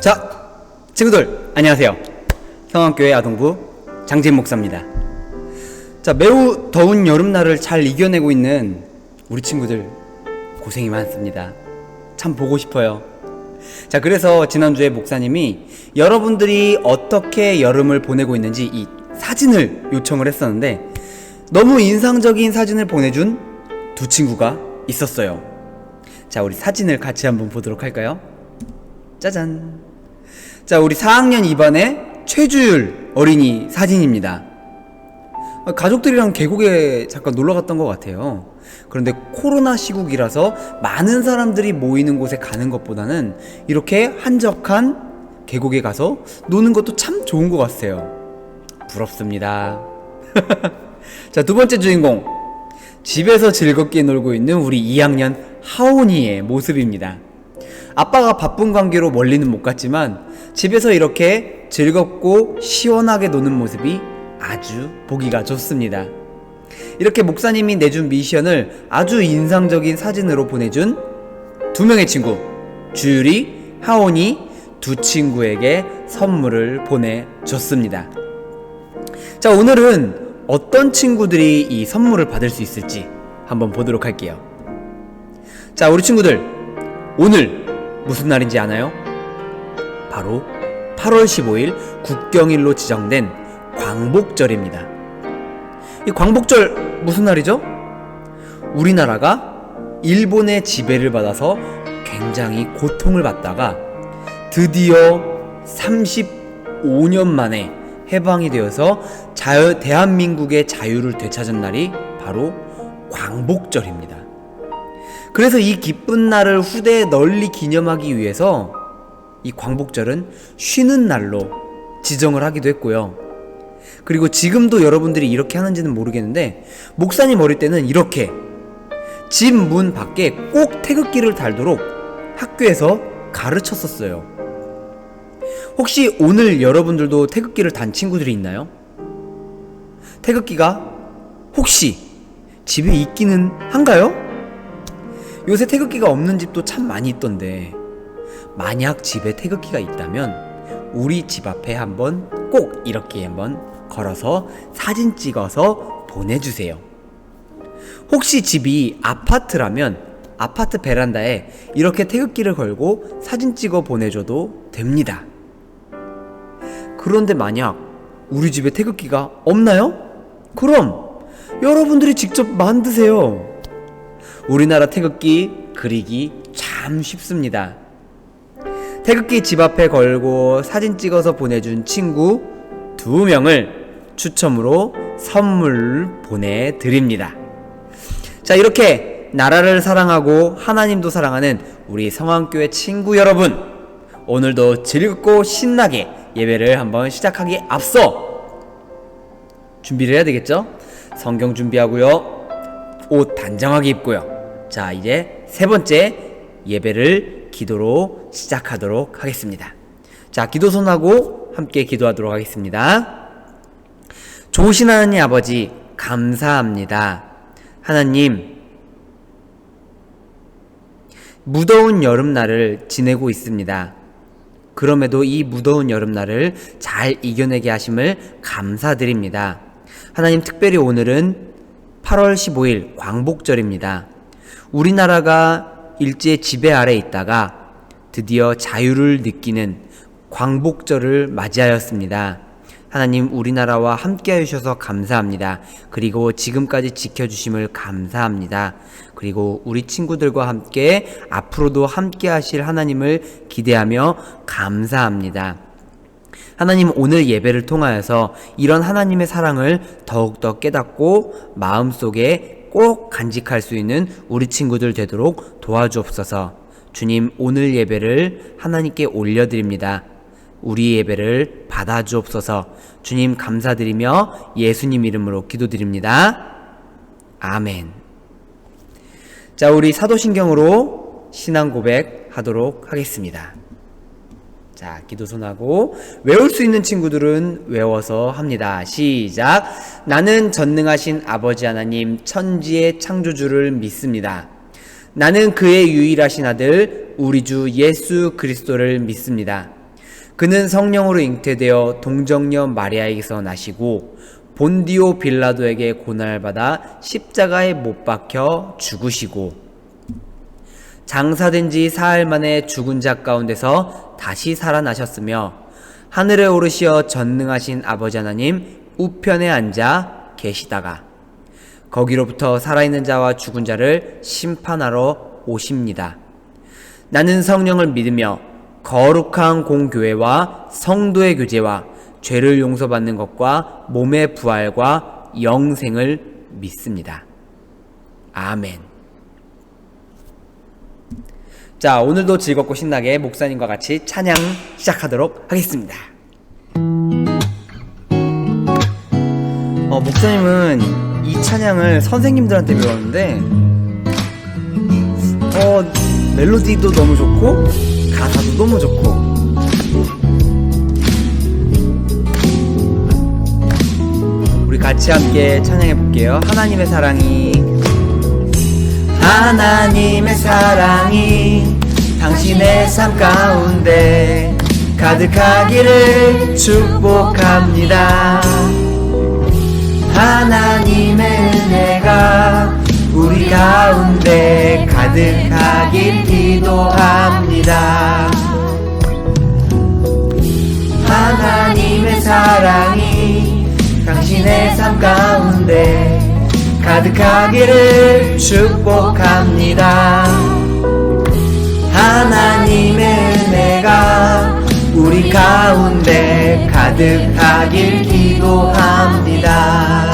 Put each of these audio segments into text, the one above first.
자, 친구들 안녕하세요. 성황교회 아동부 장진 목사입니다. 자, 매우 더운 여름날을 잘 이겨내고 있는 우리 친구들 고생이 많습니다. 참 보고 싶어요. 자, 그래서 지난주에 목사님이 여러분들이 어떻게 여름을 보내고 있는지 이 사진을 요청을 했었는데 너무 인상적인 사진을 보내준 두 친구가 있었어요. 자, 우리 사진을 같이 한번 보도록 할까요? 짜잔. 자, 우리 4학년 2반의 최주율 어린이 사진입니다. 가족들이랑 계곡에 잠깐 놀러 갔던 것 같아요. 그런데 코로나 시국이라서 많은 사람들이 모이는 곳에 가는 것보다는 이렇게 한적한 계곡에 가서 노는 것도 참 좋은 것 같아요. 부럽습니다. 자, 두 번째 주인공, 집에서 즐겁게 놀고 있는 우리 2학년 하온이의 모습입니다. 아빠가 바쁜 관계로 멀리는 못 갔지만 집에서 이렇게 즐겁고 시원하게 노는 모습이 아주 보기가 좋습니다. 이렇게 목사님이 내준 미션을 아주 인상적인 사진으로 보내준 두 명의 친구, 주율이, 하온이 두 친구에게 선물을 보내줬습니다. 자, 오늘은 어떤 친구들이 이 선물을 받을 수 있을지 한번 보도록 할게요. 자, 우리 친구들, 오늘 무슨 날인지 아나요? 바로 8월 15일 국경일로 지정된 광복절입니다. 이 광복절 무슨 날이죠? 우리나라가 일본의 지배를 받아서 굉장히 고통을 받다가 드디어 35년 만에 해방이 되어서 대한민국의 자유를 되찾은 날이 바로 광복절입니다. 그래서 이 기쁜 날을 후대에 널리 기념하기 위해서 이 광복절은 쉬는 날로 지정을 하기도 했고요. 그리고 지금도 여러분들이 이렇게 하는지는 모르겠는데 목사님 어릴 때는 이렇게 집 문 밖에 꼭 태극기를 달도록 학교에서 가르쳤었어요. 혹시 오늘 여러분들도 태극기를 단 친구들이 있나요? 태극기가 혹시 집에 있기는 한가요? 요새 태극기가 없는 집도 참 많이 있던데 만약 집에 태극기가 있다면 우리 집 앞에 한번 꼭 이렇게 한번 걸어서 사진 찍어서 보내주세요. 혹시 집이 아파트라면 아파트 베란다에 이렇게 태극기를 걸고 사진 찍어 보내줘도 됩니다. 그런데 만약 우리 집에 태극기가 없나요? 그럼 여러분들이 직접 만드세요. 우리나라 태극기 그리기 참 쉽습니다. 태극기 집 앞에 걸고 사진 찍어서 보내준 친구 2명을 추첨으로 선물 보내드립니다. 자, 이렇게 나라를 사랑하고 하나님도 사랑하는 우리 성황교회 친구 여러분, 오늘도 즐겁고 신나게 예배를 한번 시작하기에 앞서 준비를 해야 되겠죠? 성경 준비하고요, 옷 단정하게 입고요. 자, 이제 세 번째 예배를 기도로 시작하도록 하겠습니다. 자, 기도 손하고 함께 기도하도록 하겠습니다. 좋으신 하나님 아버지, 감사합니다. 하나님, 무더운 여름날을 지내고 있습니다. 그럼에도 이 무더운 여름날을 잘 이겨내게 하심을 감사드립니다. 하나님, 특별히 오늘은 8월 15일 광복절입니다. 우리나라가 일제 지배 아래 있다가 드디어 자유를 느끼는 광복절을 맞이하였습니다. 하나님, 우리나라와 함께 해주셔서 감사합니다. 그리고 지금까지 지켜주심을 감사합니다. 그리고 우리 친구들과 함께 앞으로도 함께 하실 하나님을 기대하며 감사합니다. 하나님, 오늘 예배를 통하여서 이런 하나님의 사랑을 더욱더 깨닫고 마음속에 꼭 간직할 수 있는 우리 친구들 되도록 도와주옵소서. 주님, 오늘 예배를 하나님께 올려드립니다. 우리 예배를 받아주옵소서. 주님, 감사드리며 예수님 이름으로 기도드립니다. 아멘. 자, 우리 사도신경으로 신앙 고백 하도록 하겠습니다. 자, 기도 손하고 외울 수 있는 친구들은 외워서 합니다. 시작. 나는 전능하신 아버지 하나님 천지의 창조주를 믿습니다. 나는 그의 유일하신 아들 우리 주 예수 그리스도를 믿습니다. 그는 성령으로 잉태되어 동정녀 마리아에게서 나시고 본디오 빌라도에게 고난을 받아 십자가에 못 박혀 죽으시고 장사된 지 사흘 만에 죽은 자 가운데서 다시 살아나셨으며 하늘에 오르시어 전능하신 아버지 하나님 우편에 앉아 계시다가 거기로부터 살아있는 자와 죽은 자를 심판하러 오십니다. 나는 성령을 믿으며 거룩한 공교회와 성도의 교제와 죄를 용서받는 것과 몸의 부활과 영생을 믿습니다. 아멘. 자, 오늘도 즐겁고 신나게 목사님과 같이 찬양 시작하도록 하겠습니다. 목사님은 이 찬양을 선생님들한테 배웠는데 멜로디도 너무 좋고 가사도 너무 좋고 우리 같이 함께 찬양해 볼게요. 하나님의 사랑이 당신의 삶 가운데 가득하기를 축복합니다. 하나님의 은혜가 우리 가운데 가득하길 기도합니다. 하나님의 사랑이 당신의 삶 가운데 가득하기를 축복합니다. 하나님의 은혜가 우리 가운데 가득하길 기도합니다.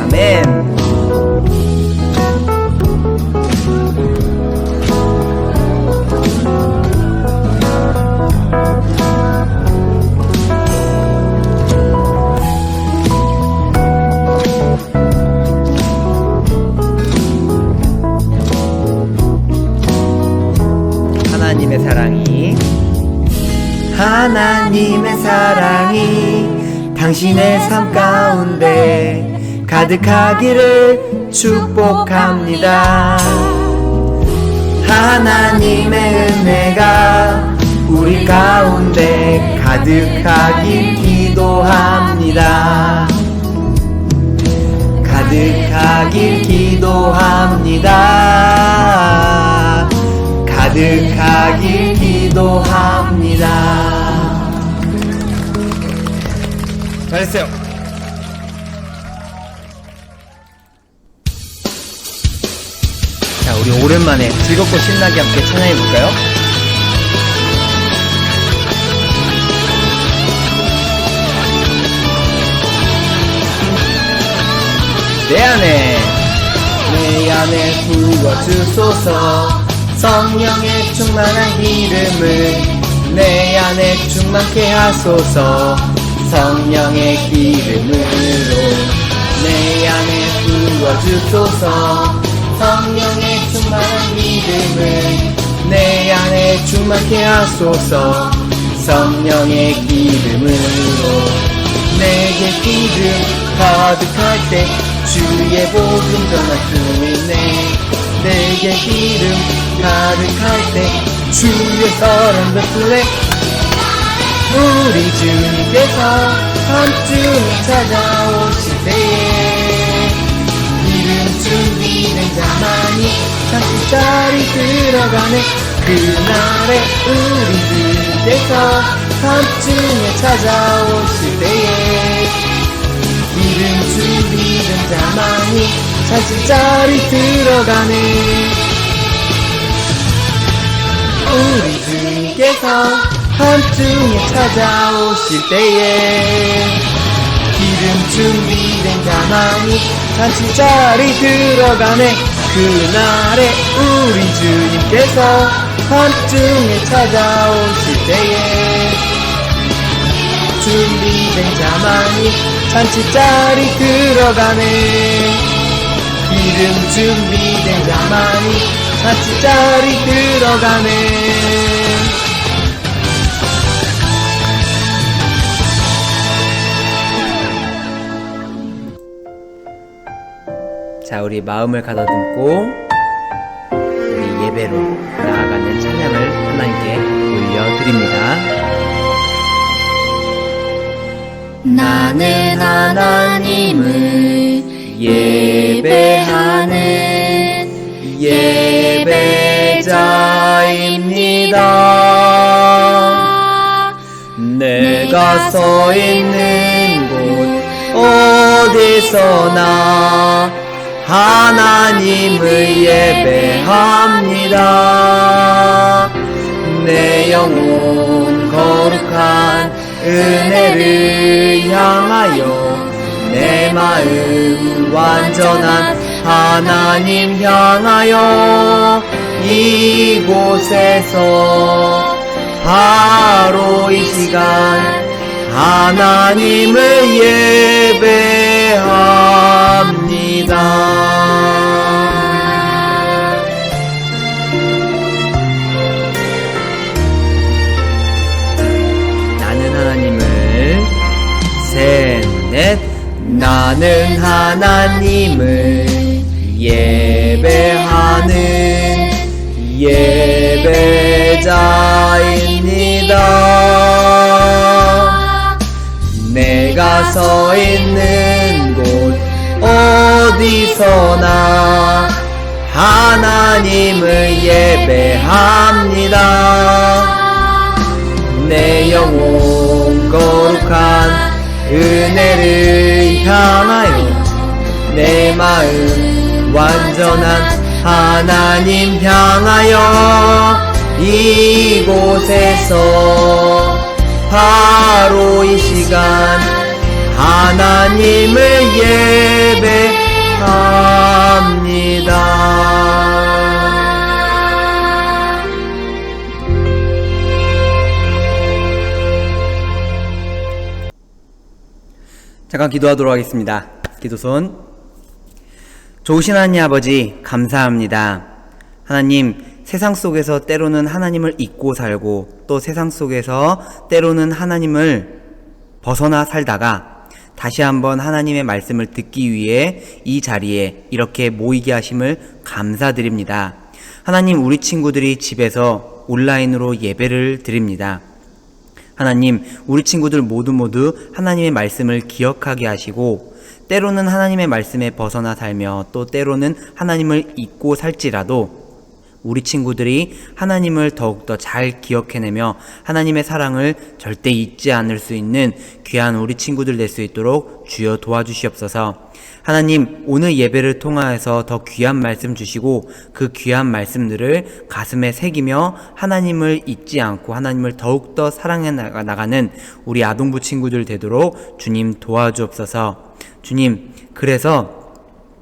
아멘. 하나님의 사랑이 당신의 삶 가운데 가득하기를 축복합니다. 하나님의 은혜가 우리 가운데 가득하길 기도합니다. 가득하길 기도합니다. 가득하길 기도합니다. 잘했어요. 자, 우리 오랜만에 즐겁고 신나게 함께 찬양해볼까요? 내 안에 부어주소서. 성령의 충만한 기름을 내 안에 충만케 하소서. 성령의 기름으로 내 안에 부어주소서. 성령의 충만한 기름을 내 안에 충만케 하소서. 성령의 기름으로 내게 기름 가득할 때 주의 복음 전할 수 있네. 내게 기름 가득할 때 주의 사랑 베풀네. 우리 주님께서 한쯤에 찾아오실 때에 기름 준비된 자만이 장식자리 들어가네. 그날에 우리 주님께서 한쯤에 찾아오실 때에 기름 준비된 자만이 장식자리 들어가네. 우리 주님께서 한중에 찾아오실 때에 기름 준비된 자만이 잔치자리 들어가네. 그날에 우리 주님께서 한중에 찾아오실 때에 준비된 자만이 잔치자리 들어가네. 기름 준비된 자만이 잔치자리 들어가네. 자, 우리 마음을 가다듬고 우리 예배로 나아가는 찬양을 하나님께 올려드립니다. 나는 하나님을 예배하는 예배자입니다. 내가 서 있는 곳 어디서나 하나님을 예배합니다. 내 영혼 거룩한 은혜를 향하여 내 마음 완전한 하나님 향하여 이곳에서 바로 이 시간 하나님을 예배합니다. 나는 하나님을 셋, 넷. 나는 하나님을 예배하는 예배자입니다. 내가 서 있는 곳 어디서나 하나님을 예배합니다. 내 영혼 거룩한 은혜를 향하여 내 마음 완전한 하나님 향하여 이곳에서 바로 이 시간 하나님을 예배합니다. 잠깐 기도하도록 하겠습니다. 기도손. 좋으신 하나님 아버지, 감사합니다. 하나님, 세상 속에서 때로는 하나님을 잊고 살고 또 세상 속에서 때로는 하나님을 벗어나 살다가 다시 한번 하나님의 말씀을 듣기 위해 이 자리에 이렇게 모이게 하심을 감사드립니다. 하나님, 우리 친구들이 집에서 온라인으로 예배를 드립니다. 하나님, 우리 친구들 모두 하나님의 말씀을 기억하게 하시고 때로는 하나님의 말씀에 벗어나 살며 또 때로는 하나님을 잊고 살지라도 우리 친구들이 하나님을 더욱더 잘 기억해내며 하나님의 사랑을 절대 잊지 않을 수 있는 귀한 우리 친구들 될 수 있도록 주여 도와주시옵소서. 하나님, 오늘 예배를 통하여서 더 귀한 말씀 주시고 그 귀한 말씀들을 가슴에 새기며 하나님을 잊지 않고 하나님을 더욱더 사랑해 나가는 우리 아동부 친구들 되도록 주님 도와주옵소서. 주님, 그래서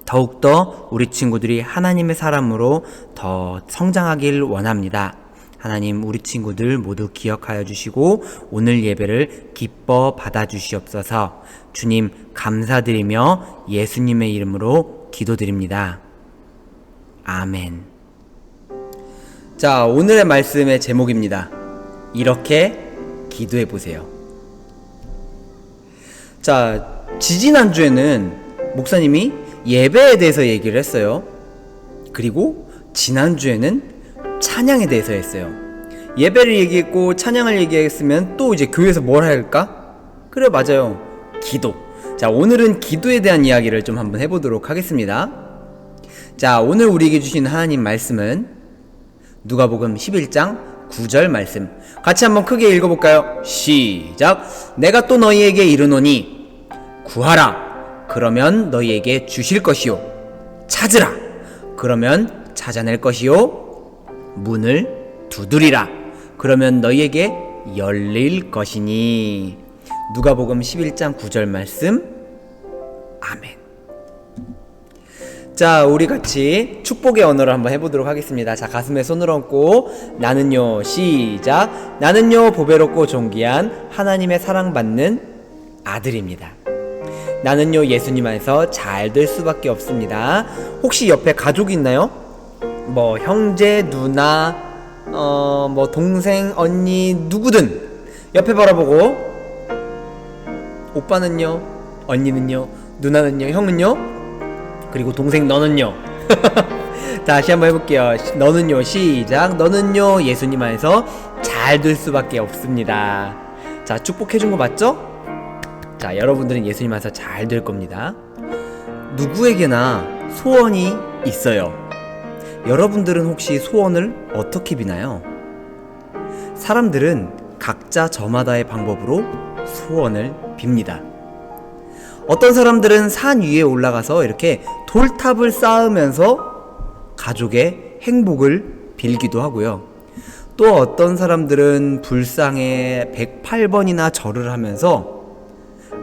더욱더 우리 친구들이 하나님의 사람으로 더 성장하길 원합니다. 하나님, 우리 친구들 모두 기억하여 주시고 오늘 예배를 기뻐 받아주시옵소서. 주님, 감사드리며 예수님의 이름으로 기도드립니다. 아멘. 자, 오늘의 말씀의 제목입니다. 이렇게 기도해 보세요. 자, 지지난주에는 목사님이 예배에 대해서 얘기를 했어요. 그리고 지난주에는 찬양에 대해서 했어요. 예배를 얘기했고 찬양을 얘기했으면 또 이제 교회에서 뭘 할까? 그래, 맞아요. 기도. 자, 오늘은 기도에 대한 이야기를 좀 한번 해보도록 하겠습니다. 자, 오늘 우리에게 주신 하나님 말씀은 누가복음 11장 9절 말씀. 같이 한번 크게 읽어볼까요? 시작. 내가 또 너희에게 이르노니 구하라. 그러면 너희에게 주실 것이요. 찾으라. 그러면 찾아낼 것이요. 문을 두드리라. 그러면 너희에게 열릴 것이니. 누가복음 11장 9절 말씀. 아멘. 자, 우리 같이 축복의 언어를 한번 해보도록 하겠습니다. 자, 가슴에 손을 얹고 나는요, 시작. 나는요, 보배롭고 존귀한 하나님의 사랑받는 아들입니다. 나는요, 예수님 안에서 잘 될 수밖에 없습니다. 혹시 옆에 가족이 있나요? 뭐 형제, 누나, 뭐 동생, 언니, 누구든 옆에 바라보고 오빠는요, 언니는요, 누나는요, 형은요, 그리고 동생 너는요. 다시 한번 해볼게요. 너는요, 시작. 너는요, 예수님 안에서 잘 될 수밖에 없습니다. 자, 축복해준 거 맞죠? 자, 여러분들은 예수님 안에서 잘 될 겁니다. 누구에게나 소원이 있어요. 여러분들은 혹시 소원을 어떻게 비나요? 사람들은 각자 저마다의 방법으로 소원을 빕니다. 어떤 사람들은 산 위에 올라가서 이렇게 돌탑을 쌓으면서 가족의 행복을 빌기도 하고요. 또 어떤 사람들은 불상에 108번이나 절을 하면서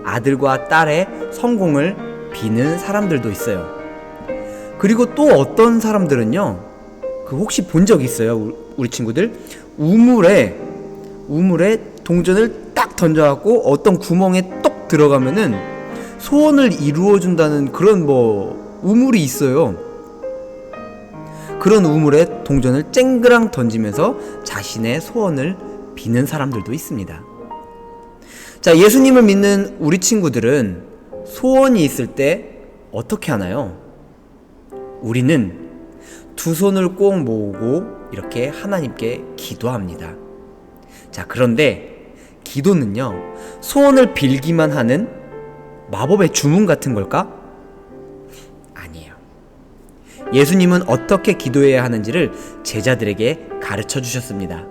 아들과 딸의 성공을 비는 사람들도 있어요. 그리고 또 어떤 사람들은요, 혹시 본 적 있어요? 우리 친구들? 우물에 동전을 딱 던져갖고 어떤 구멍에 똑 들어가면은 소원을 이루어준다는 그런 우물이 있어요. 그런 우물에 동전을 쨍그랑 던지면서 자신의 소원을 비는 사람들도 있습니다. 자, 예수님을 믿는 우리 친구들은 소원이 있을 때 어떻게 하나요? 우리는 두 손을 꼭 모으고 이렇게 하나님께 기도합니다. 자, 그런데 기도는요, 소원을 빌기만 하는 마법의 주문 같은 걸까? 아니에요. 예수님은 어떻게 기도해야 하는지를 제자들에게 가르쳐 주셨습니다.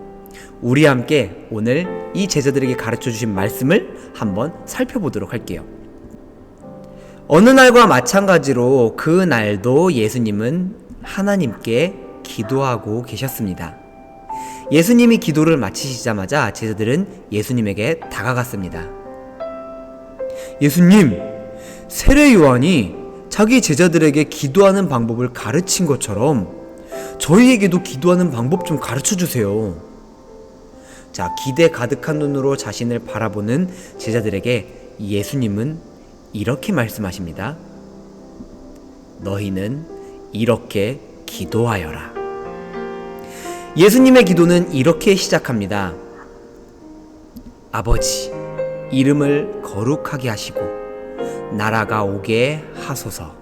우리 함께 오늘 이 제자들에게 가르쳐 주신 말씀을 한번 살펴보도록 할게요. 어느 날과 마찬가지로 그 날도 예수님은 하나님께 기도하고 계셨습니다. 예수님이 기도를 마치시자마자 제자들은 예수님에게 다가갔습니다. 예수님, 세례 요한이 자기 제자들에게 기도하는 방법을 가르친 것처럼 저희에게도 기도하는 방법 좀 가르쳐 주세요. 자, 기대 가득한 눈으로 자신을 바라보는 제자들에게 예수님은 이렇게 말씀하십니다. 너희는 이렇게 기도하여라. 예수님의 기도는 이렇게 시작합니다. 아버지, 이름을 거룩하게 하시고 나라가 오게 하소서.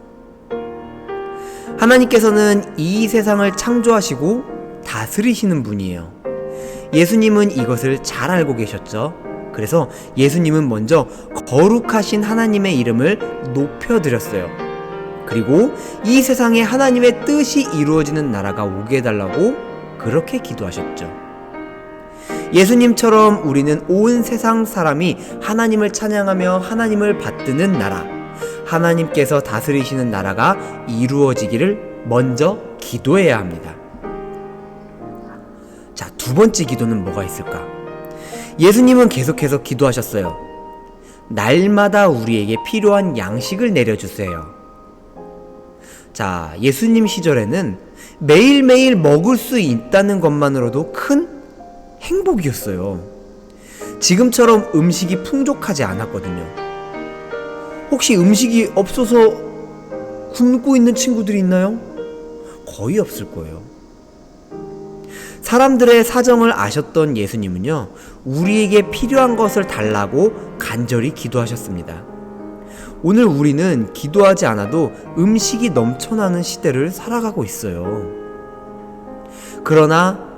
하나님께서는 이 세상을 창조하시고 다스리시는 분이에요. 예수님은 이것을 잘 알고 계셨죠. 그래서 예수님은 먼저 거룩하신 하나님의 이름을 높여드렸어요. 그리고 이 세상에 하나님의 뜻이 이루어지는 나라가 오게 해달라고 그렇게 기도하셨죠. 예수님처럼 우리는 온 세상 사람이 하나님을 찬양하며 하나님을 받드는 나라, 하나님께서 다스리시는 나라가 이루어지기를 먼저 기도해야 합니다. 자, 두 번째 기도는 뭐가 있을까? 예수님은 계속해서 기도하셨어요. 날마다 우리에게 필요한 양식을 내려주세요. 자, 예수님 시절에는 매일매일 먹을 수 있다는 것만으로도 큰 행복이었어요. 지금처럼 음식이 풍족하지 않았거든요. 혹시 음식이 없어서 굶고 있는 친구들이 있나요? 거의 없을 거예요. 사람들의 사정을 아셨던 예수님은요, 우리에게 필요한 것을 달라고 간절히 기도하셨습니다. 오늘 우리는 기도하지 않아도 음식이 넘쳐나는 시대를 살아가고 있어요. 그러나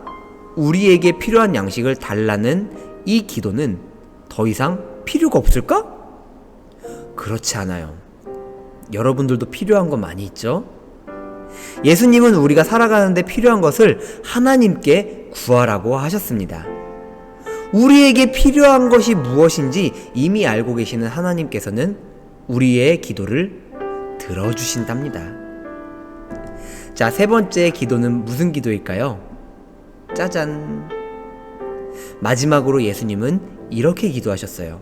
우리에게 필요한 양식을 달라는 이 기도는 더 이상 필요가 없을까? 그렇지 않아요. 여러분들도 필요한 거 많이 있죠? 예수님은 우리가 살아가는데 필요한 것을 하나님께 구하라고 하셨습니다. 우리에게 필요한 것이 무엇인지 이미 알고 계시는 하나님께서는 우리의 기도를 들어주신답니다. 자, 세 번째 기도는 무슨 기도일까요? 짜잔! 마지막으로 예수님은 이렇게 기도하셨어요.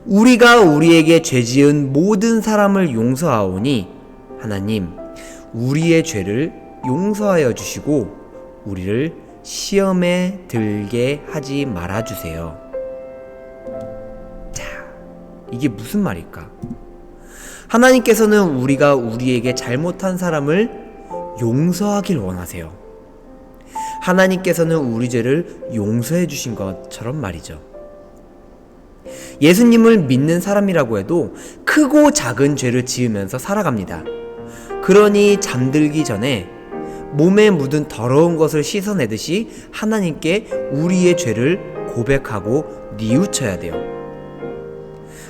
우리가 우리에게 죄 지은 모든 사람을 용서하오니 하나님, 우리의 죄를 용서하여 주시고 우리를 시험에 들게 하지 말아주세요. 자, 이게 무슨 말일까? 하나님께서는 우리가 우리에게 잘못한 사람을 용서하길 원하세요. 하나님께서는 우리 죄를 용서해 주신 것처럼 말이죠. 예수님을 믿는 사람이라고 해도 크고 작은 죄를 지으면서 살아갑니다. 그러니 잠들기 전에 몸에 묻은 더러운 것을 씻어내듯이 하나님께 우리의 죄를 고백하고 뉘우쳐야 돼요.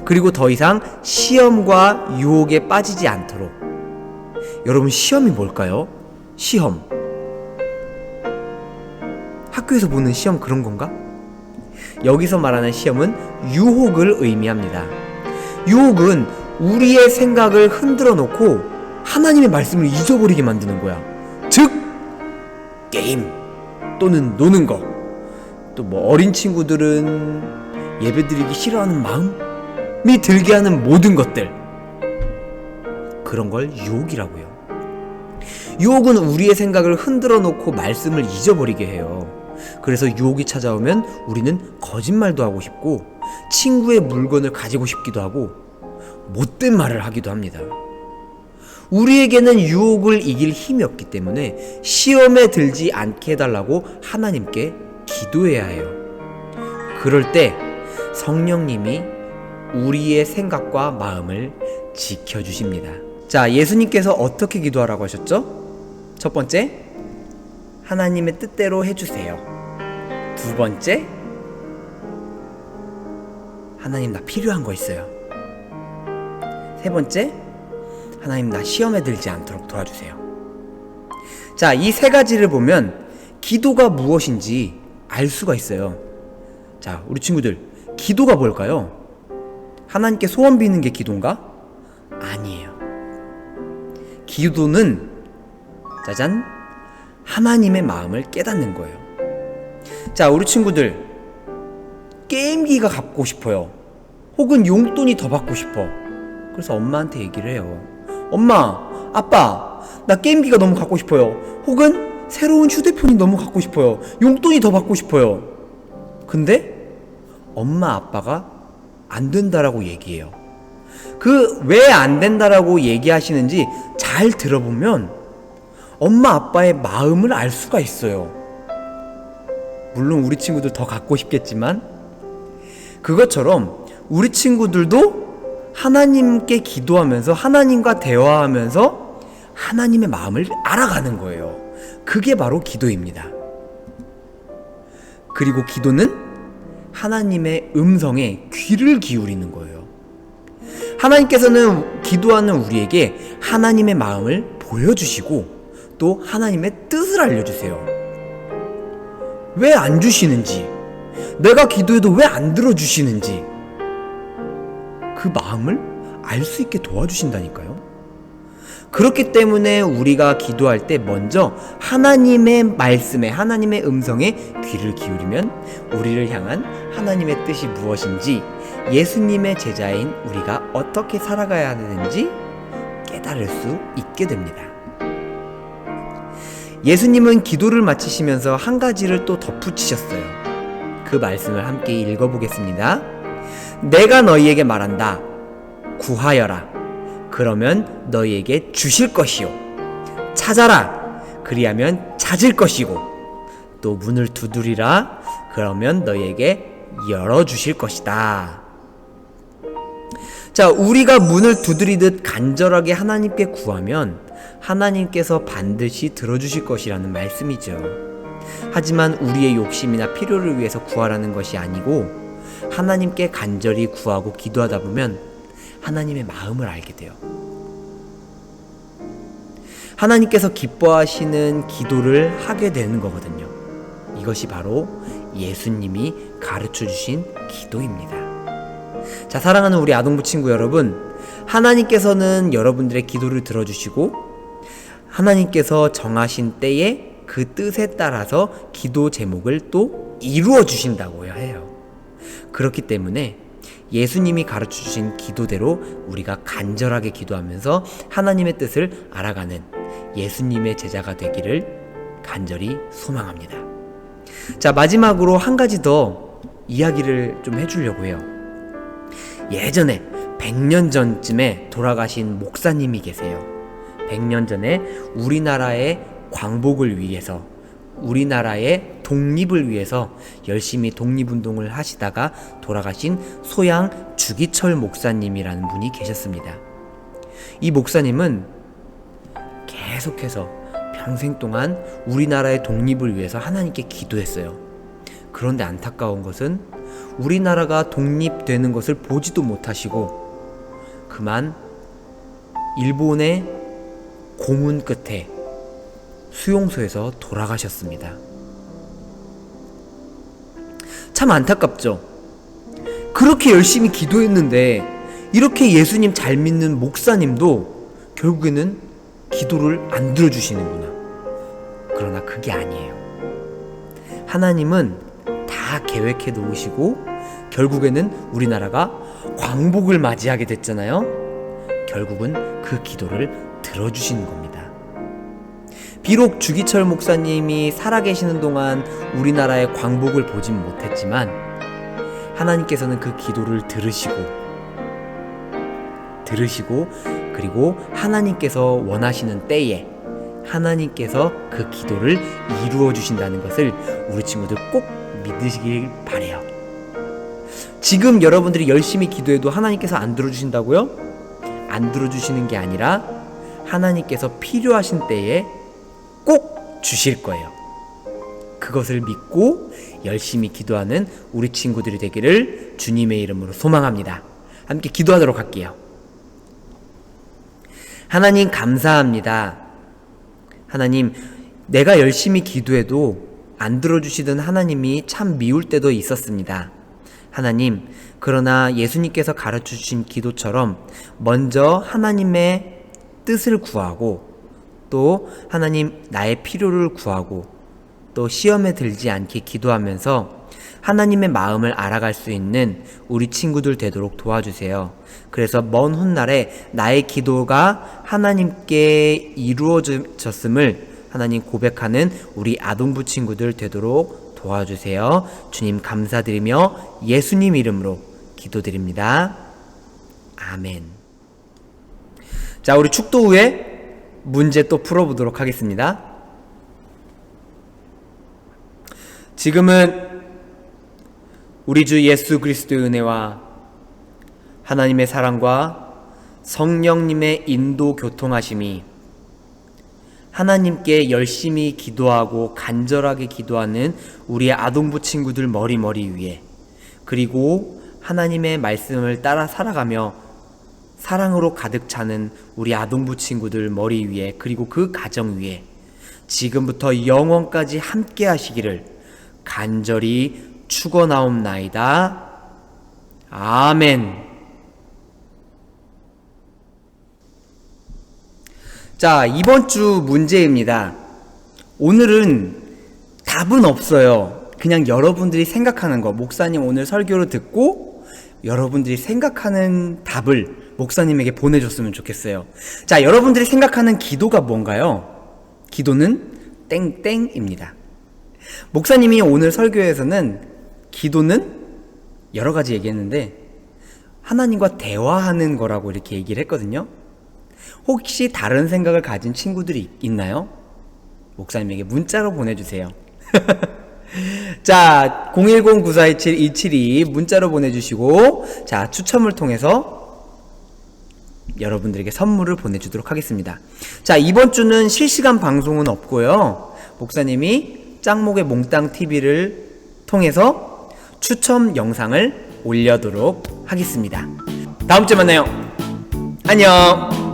그리고 더 이상 시험과 유혹에 빠지지 않도록. 여러분, 시험이 뭘까요? 시험. 학교에서 보는 시험 그런 건가? 여기서 말하는 시험은 유혹을 의미합니다. 유혹은 우리의 생각을 흔들어 놓고 하나님의 말씀을 잊어버리게 만드는 거야. 즉, 게임 또는 노는 거. 또 뭐 어린 친구들은 예배드리기 싫어하는 마음이 들게 하는 모든 것들. 그런 걸 유혹이라고요. 유혹은 우리의 생각을 흔들어 놓고 말씀을 잊어버리게 해요. 그래서 유혹이 찾아오면 우리는 거짓말도 하고 싶고 친구의 물건을 가지고 싶기도 하고 못된 말을 하기도 합니다. 우리에게는 유혹을 이길 힘이 없기 때문에 시험에 들지 않게 해달라고 하나님께 기도해야 해요. 그럴 때 성령님이 우리의 생각과 마음을 지켜주십니다. 자, 예수님께서 어떻게 기도하라고 하셨죠? 첫 번째, 하나님의 뜻대로 해주세요. 두 번째, 하나님 나 필요한 거 있어요. 세 번째, 하나님 나 시험에 들지 않도록 도와주세요. 자, 이 세 가지를 보면 기도가 무엇인지 알 수가 있어요. 자, 우리 친구들, 기도가 뭘까요? 하나님께 소원 비는 게 기도인가? 아니에요. 기도는 짜잔, 하나님의 마음을 깨닫는 거예요. 자, 우리 친구들, 게임기가 갖고 싶어요. 혹은 용돈이 더 받고 싶어. 그래서 엄마한테 얘기를 해요. 엄마, 아빠, 나 게임기가 너무 갖고 싶어요. 혹은 새로운 휴대폰이 너무 갖고 싶어요. 용돈이 더 받고 싶어요. 근데 엄마, 아빠가 안 된다라고 얘기해요. 그 왜 안 된다라고 얘기하시는지 잘 들어보면 엄마, 아빠의 마음을 알 수가 있어요. 물론 우리 친구들 더 갖고 싶겠지만 그것처럼 우리 친구들도 하나님께 기도하면서 하나님과 대화하면서 하나님의 마음을 알아가는 거예요. 그게 바로 기도입니다. 그리고 기도는 하나님의 음성에 귀를 기울이는 거예요. 하나님께서는 기도하는 우리에게 하나님의 마음을 보여주시고 또 하나님의 뜻을 알려주세요. 왜 안 주시는지, 내가 기도해도 왜 안 들어주시는지 그 마음을 알 수 있게 도와주신다니까요. 그렇기 때문에 우리가 기도할 때 먼저 하나님의 말씀에, 하나님의 음성에 귀를 기울이면 우리를 향한 하나님의 뜻이 무엇인지, 예수님의 제자인 우리가 어떻게 살아가야 하는지 깨달을 수 있게 됩니다. 예수님은 기도를 마치시면서 한 가지를 또 덧붙이셨어요. 그 말씀을 함께 읽어보겠습니다. 내가 너희에게 말한다. 구하여라. 그러면 너희에게 주실 것이요. 찾아라. 그리하면 찾을 것이고 또 문을 두드리라. 그러면 너희에게 열어주실 것이다. 자, 우리가 문을 두드리듯 간절하게 하나님께 구하면 하나님께서 반드시 들어주실 것이라는 말씀이죠. 하지만 우리의 욕심이나 필요를 위해서 구하라는 것이 아니고 하나님께 간절히 구하고 기도하다 보면 하나님의 마음을 알게 돼요. 하나님께서 기뻐하시는 기도를 하게 되는 거거든요. 이것이 바로 예수님이 가르쳐 주신 기도입니다. 자, 사랑하는 우리 아동부 친구 여러분, 하나님께서는 여러분들의 기도를 들어주시고 하나님께서 정하신 때에 그 뜻에 따라서 기도 제목을 또 이루어 주신다고 해요. 그렇기 때문에 예수님이 가르쳐 주신 기도대로 우리가 간절하게 기도하면서 하나님의 뜻을 알아가는 예수님의 제자가 되기를 간절히 소망합니다. 자, 마지막으로 한 가지 더 이야기를 좀 해주려고 해요. 예전에 100년 전쯤에 돌아가신 목사님이 계세요. 100년 전에 우리나라의 광복을 위해서, 우리나라의 독립을 위해서 열심히 독립운동을 하시다가 돌아가신 소양 주기철 목사님이라는 분이 계셨습니다. 이 목사님은 계속해서 평생 동안 우리나라의 독립을 위해서 하나님께 기도했어요. 그런데 안타까운 것은 우리나라가 독립되는 것을 보지도 못하시고 그만 일본의 고문 끝에 수용소에서 돌아가셨습니다. 참 안타깝죠. 그렇게 열심히 기도했는데 이렇게 예수님 잘 믿는 목사님도 결국에는 기도를 안 들어주시는구나. 그러나 그게 아니에요. 하나님은 다 계획해 놓으시고 결국에는 우리나라가 광복을 맞이하게 됐잖아요. 결국은 그 기도를 들어주시는 겁니다. 비록 주기철 목사님이 살아계시는 동안 우리나라의 광복을 보진 못했지만 하나님께서는 그 기도를 들으시고 그리고 하나님께서 원하시는 때에 하나님께서 그 기도를 이루어 주신다는 것을 우리 친구들 꼭 믿으시길 바래요. 지금 여러분들이 열심히 기도해도 하나님께서 안 들어주신다고요? 안 들어주시는 게 아니라 하나님께서 필요하신 때에 꼭 주실 거예요. 그것을 믿고 열심히 기도하는 우리 친구들이 되기를 주님의 이름으로 소망합니다. 함께 기도하도록 할게요. 하나님 감사합니다. 하나님, 내가 열심히 기도해도 안 들어주시던 하나님이 참 미울 때도 있었습니다. 하나님, 그러나 예수님께서 가르쳐주신 기도처럼 먼저 하나님의 뜻을 구하고 또 하나님 나의 필요를 구하고 또 시험에 들지 않게 기도하면서 하나님의 마음을 알아갈 수 있는 우리 친구들 되도록 도와주세요. 그래서 먼 훗날에 나의 기도가 하나님께 이루어졌음을 하나님 고백하는 우리 아동부 친구들 되도록 도와주세요. 주님 감사드리며 예수님 이름으로 기도드립니다. 아멘. 자, 우리 축도 후에 문제 또 풀어보도록 하겠습니다. 지금은 우리 주 예수 그리스도의 은혜와 하나님의 사랑과 성령님의 인도 교통하심이 하나님께 열심히 기도하고 간절하게 기도하는 우리의 아동부 친구들 머리 위에, 그리고 하나님의 말씀을 따라 살아가며 사랑으로 가득 차는 우리 아동부 친구들 머리 위에, 그리고 그 가정 위에 지금부터 영원까지 함께 하시기를 간절히 축원하옵나이다. 아멘. 자, 이번 주 문제입니다. 오늘은 답은 없어요. 그냥 여러분들이 생각하는 거, 목사님 오늘 설교를 듣고 여러분들이 생각하는 답을 목사님에게 보내줬으면 좋겠어요. 자, 여러분들이 생각하는 기도가 뭔가요? 기도는 땡땡입니다. 목사님이 오늘 설교에서는 기도는 여러 가지 얘기했는데 하나님과 대화하는 거라고 이렇게 얘기를 했거든요. 혹시 다른 생각을 가진 친구들이 있나요? 목사님에게 문자로 보내주세요. 자, 010-9427-272 문자로 보내주시고, 자, 추첨을 통해서 여러분들에게 선물을 보내주도록 하겠습니다. 자, 이번 주는 실시간 방송은 없고요. 목사님이 짱목의 몽땅TV를 통해서 추첨 영상을 올려도록 하겠습니다. 다음 주에 만나요. 안녕.